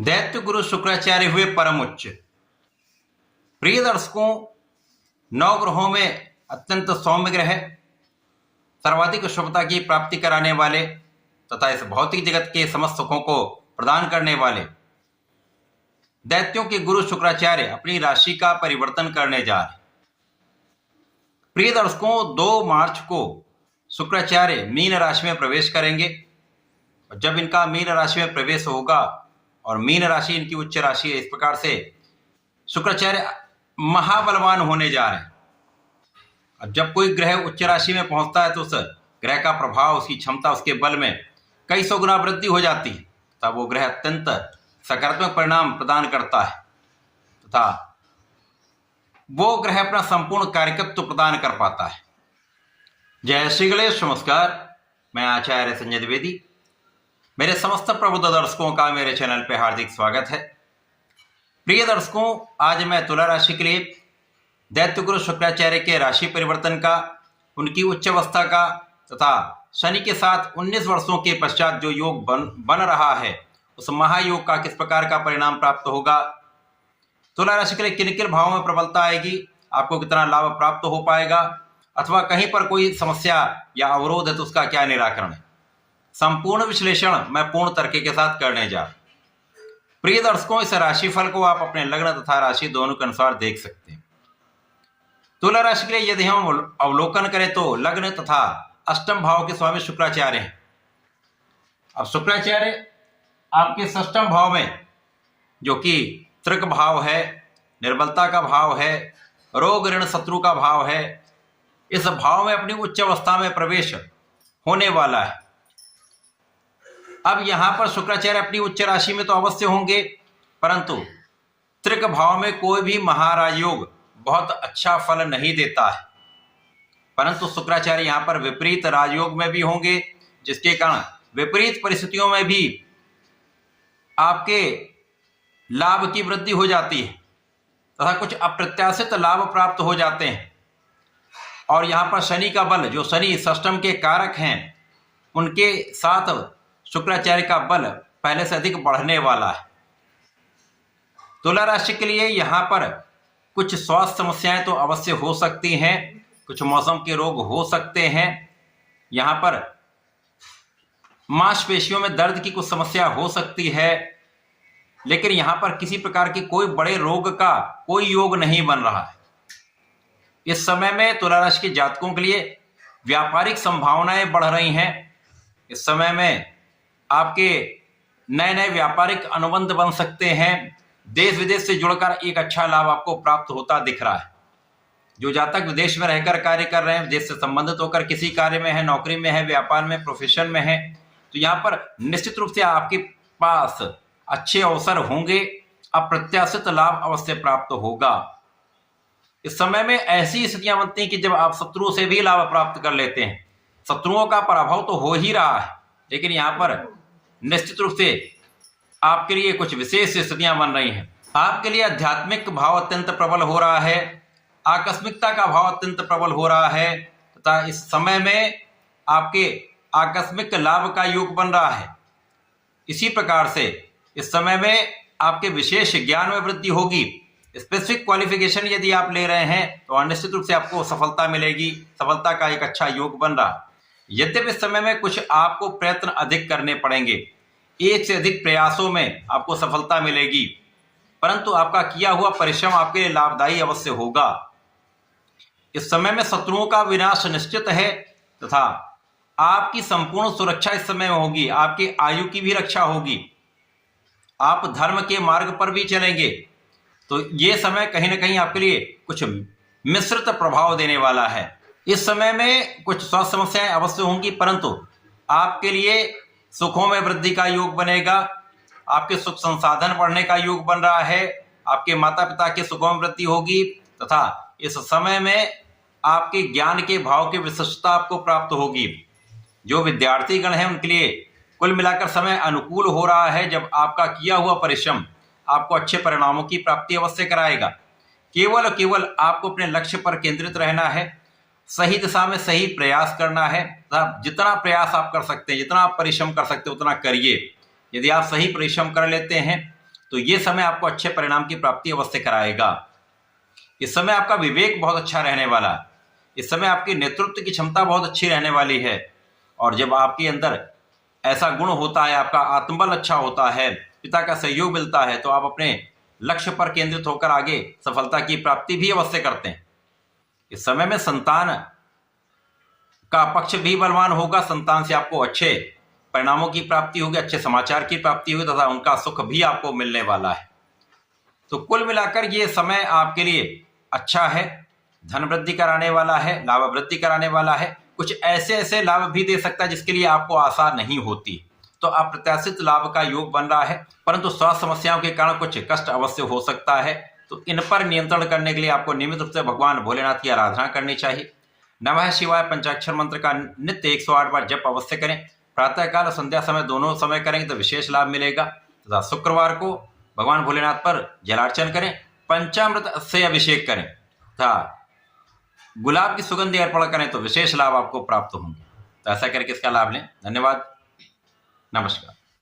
दैत्य गुरु शुक्राचार्य हुए परम उच्च। प्रिय दर्शकों, नौ ग्रहों में अत्यंत सौम्य ग्रह, सर्वाधिक शुभता की प्राप्ति कराने वाले तथा इस भौतिक जगत के समस्त सुखों को प्रदान करने वाले दैत्यों के गुरु शुक्राचार्य अपनी राशि का परिवर्तन करने जा रहे। प्रिय दर्शकों, 2 मार्च को शुक्राचार्य मीन राशि में प्रवेश करेंगे और जब इनका मीन राशि में प्रवेश होगा और मीन राशि इनकी उच्च राशि है, इस प्रकार से शुक्राचार्य महाबलवान होने जा रहे हैं। अब जब कोई ग्रह उच्च राशि में पहुंचता है तो उस ग्रह का प्रभाव, उसकी क्षमता, उसके बल में कई सौ गुना वृद्धि हो जाती है तब वो ग्रह अत्यंत सकारात्मक परिणाम प्रदान करता है तथा वो ग्रह अपना संपूर्ण कार्यकत्व प्रदान कर पाता है। जय श्री गणेश। नमस्कार, मैं आचार्य संजय द्विवेदी। मेरे समस्त प्रबुद्ध दर्शकों का मेरे चैनल पे हार्दिक स्वागत है। प्रिय दर्शकों, आज मैं तुला राशि के लिए दैत्य गुरु शुक्राचार्य के राशि परिवर्तन का, उनकी उच्च अवस्था का तथा शनि के साथ 19 वर्षों के पश्चात जो योग बन रहा है उस महायोग का किस प्रकार का परिणाम प्राप्त होगा, तुला राशि के लिए किन किन भावों में प्रबलता आएगी, आपको कितना लाभ प्राप्त हो पाएगा अथवा कहीं पर कोई समस्या या अवरोध है तो उसका क्या निराकरण है, संपूर्ण विश्लेषण मैं पूर्ण तर्क के साथ करने जा रहा हूं। प्रिय दर्शकों, इस राशिफल को आप अपने लग्न तथा राशि दोनों के अनुसार देख सकते हैं। तुला राशि के लिए यदि हम अवलोकन करें तो लग्न तथा अष्टम भाव के स्वामी शुक्राचार्य हैं। अब शुक्राचार्य आपके षष्ठम भाव में, जो कि त्रिक भाव है, निर्बलता का भाव है, रोग ऋण शत्रु का भाव है, इस भाव में अपनी उच्च अवस्था में प्रवेश होने वाला है। अब यहां पर शुक्राचार्य अपनी उच्च राशि में तो अवश्य होंगे, परंतु त्रिक भाव में कोई भी महाराज योग बहुत अच्छा फल नहीं देता है, परंतु शुक्राचार्य यहां पर विपरीत राजयोग में भी होंगे, जिसके कारण विपरीत परिस्थितियों में भी आपके लाभ की वृद्धि हो जाती है तथा कुछ अप्रत्याशित लाभ प्राप्त हो जाते हैं। और यहां पर शनि का बल, जो शनि षष्ठम के कारक हैं, उनके साथ शुक्राचार्य का बल पहले से अधिक बढ़ने वाला है। तुला राशि के लिए यहां पर कुछ स्वास्थ्य समस्याएं तो अवश्य हो सकती हैं, कुछ मौसम के रोग हो सकते हैं, यहां पर मांसपेशियों में दर्द की कुछ समस्या हो सकती है, लेकिन यहां पर किसी प्रकार के कोई बड़े रोग का कोई योग नहीं बन रहा है। इस समय में तुला राशि के जातकों के लिए व्यापारिक संभावनाएं बढ़ रही हैं। इस समय में आपके नए नए व्यापारिक अनुबंध बन सकते हैं। देश विदेश से जुड़कर एक अच्छा लाभ आपको प्राप्त होता दिख रहा है। जो जातक विदेश में रहकर कार्य कर रहे हैं, विदेश से संबंधित होकर किसी कार्य में है, नौकरी में है, व्यापार में, प्रोफेशन में है, तो यहाँ पर निश्चित रूप से आपके पास अच्छे अवसर होंगे, अप्रत्याशित लाभ अवश्य प्राप्त होगा। इस समय में ऐसी स्थितियां बनती हैं कि जब आप शत्रुओं से भी लाभ प्राप्त कर लेते हैं। शत्रुओं का पराभव तो हो ही रहा है, लेकिन यहाँ पर निश्चित रूप से आपके लिए कुछ विशेष स्थितियां बन रही हैं। आपके लिए आध्यात्मिक भाव अत्यंत प्रबल हो रहा है, आकस्मिकता का भाव अत्यंत प्रबल हो रहा है तथा इस समय में आपके आकस्मिक लाभ का योग बन रहा है। इसी प्रकार से इस समय में आपके विशेष ज्ञान में वृद्धि होगी। स्पेसिफिक क्वालिफिकेशन यदि आप ले रहे हैं तो निश्चित रूप से आपको सफलता मिलेगी, सफलता का एक अच्छा योग बन रहा है। यद्यपि इस समय में कुछ आपको प्रयत्न अधिक करने पड़ेंगे, एक से अधिक प्रयासों में आपको सफलता मिलेगी, परंतु आपका किया हुआ परिश्रम आपके लिए लाभदायी अवश्य होगा। इस समय में शत्रुओं का विनाश निश्चित है तथा आपकी संपूर्ण सुरक्षा इस समय में होगी, आपकी आयु की भी रक्षा होगी। आप धर्म के मार्ग पर भी चलेंगे तो ये समय कहीं ना कहीं आपके लिए कुछ मिश्रित प्रभाव देने वाला है। इस समय में कुछ स्वास्थ्य समस्याएं अवश्य होंगी, परंतु आपके लिए सुखों में वृद्धि का योग बनेगा। आपके सुख संसाधन बढ़ने का योग बन रहा है, आपके माता पिता के सुखों में वृद्धि होगी तथा इस समय में आपके ज्ञान के भाव की विशिष्टता आपको प्राप्त होगी। जो विद्यार्थी गण हैं उनके लिए कुल मिलाकर समय अनुकूल हो रहा है, जब आपका किया हुआ परिश्रम आपको अच्छे परिणामों की प्राप्ति अवश्य कराएगा। केवल आपको अपने लक्ष्य पर केंद्रित रहना है, सही दिशा में सही प्रयास करना है। जितना प्रयास आप कर सकते हैं, जितना आप परिश्रम कर सकते हैं उतना करिए। यदि आप सही परिश्रम कर लेते हैं तो ये समय आपको अच्छे परिणाम की प्राप्ति अवश्य कराएगा। इस समय आपका विवेक बहुत अच्छा रहने वाला है। इस समय आपकी नेतृत्व की क्षमता बहुत अच्छी रहने वाली है। और जब आपके अंदर ऐसा गुण होता है, आपका आत्मबल अच्छा होता है, पिता का सहयोग मिलता है, तो आप अपने लक्ष्य पर केंद्रित होकर आगे सफलता की प्राप्ति भी अवश्य करते हैं। इस समय में संतान का पक्ष भी बलवान होगा। संतान से आपको अच्छे परिणामों की प्राप्ति होगी, अच्छे समाचार की प्राप्ति होगी तथा उनका सुख भी आपको मिलने वाला है। तो कुल मिलाकर ये समय आपके लिए अच्छा है, धन वृद्धि कराने वाला है, लाभ वृद्धि कराने वाला है। कुछ ऐसे ऐसे लाभ भी दे सकता है जिसके लिए आपको आशा नहीं होती। तो अप्रत्याशित लाभ का योग बन रहा है, परंतु स्वास्थ्य समस्याओं के कारण कुछ कष्ट अवश्य हो सकता है। तो इन पर नियंत्रण करने के लिए आपको नियमित रूप से भगवान भोलेनाथ की आराधना करनी चाहिए। नमः शिवाय पंचाक्षर मंत्र का नित्य 108 बार जप अवश्य करें। प्रातःकाल और संध्या समय दोनों समय करेंगे तो विशेष लाभ मिलेगा। तथा शुक्रवार को भगवान भोलेनाथ पर जलार्चन करें, पंचामृत से अभिषेक करें तथा गुलाब की सुगंधि अर्पण करें तो विशेष लाभ आपको प्राप्त होंगे। तो ऐसा करके इसका लाभ लें। धन्यवाद, नमस्कार।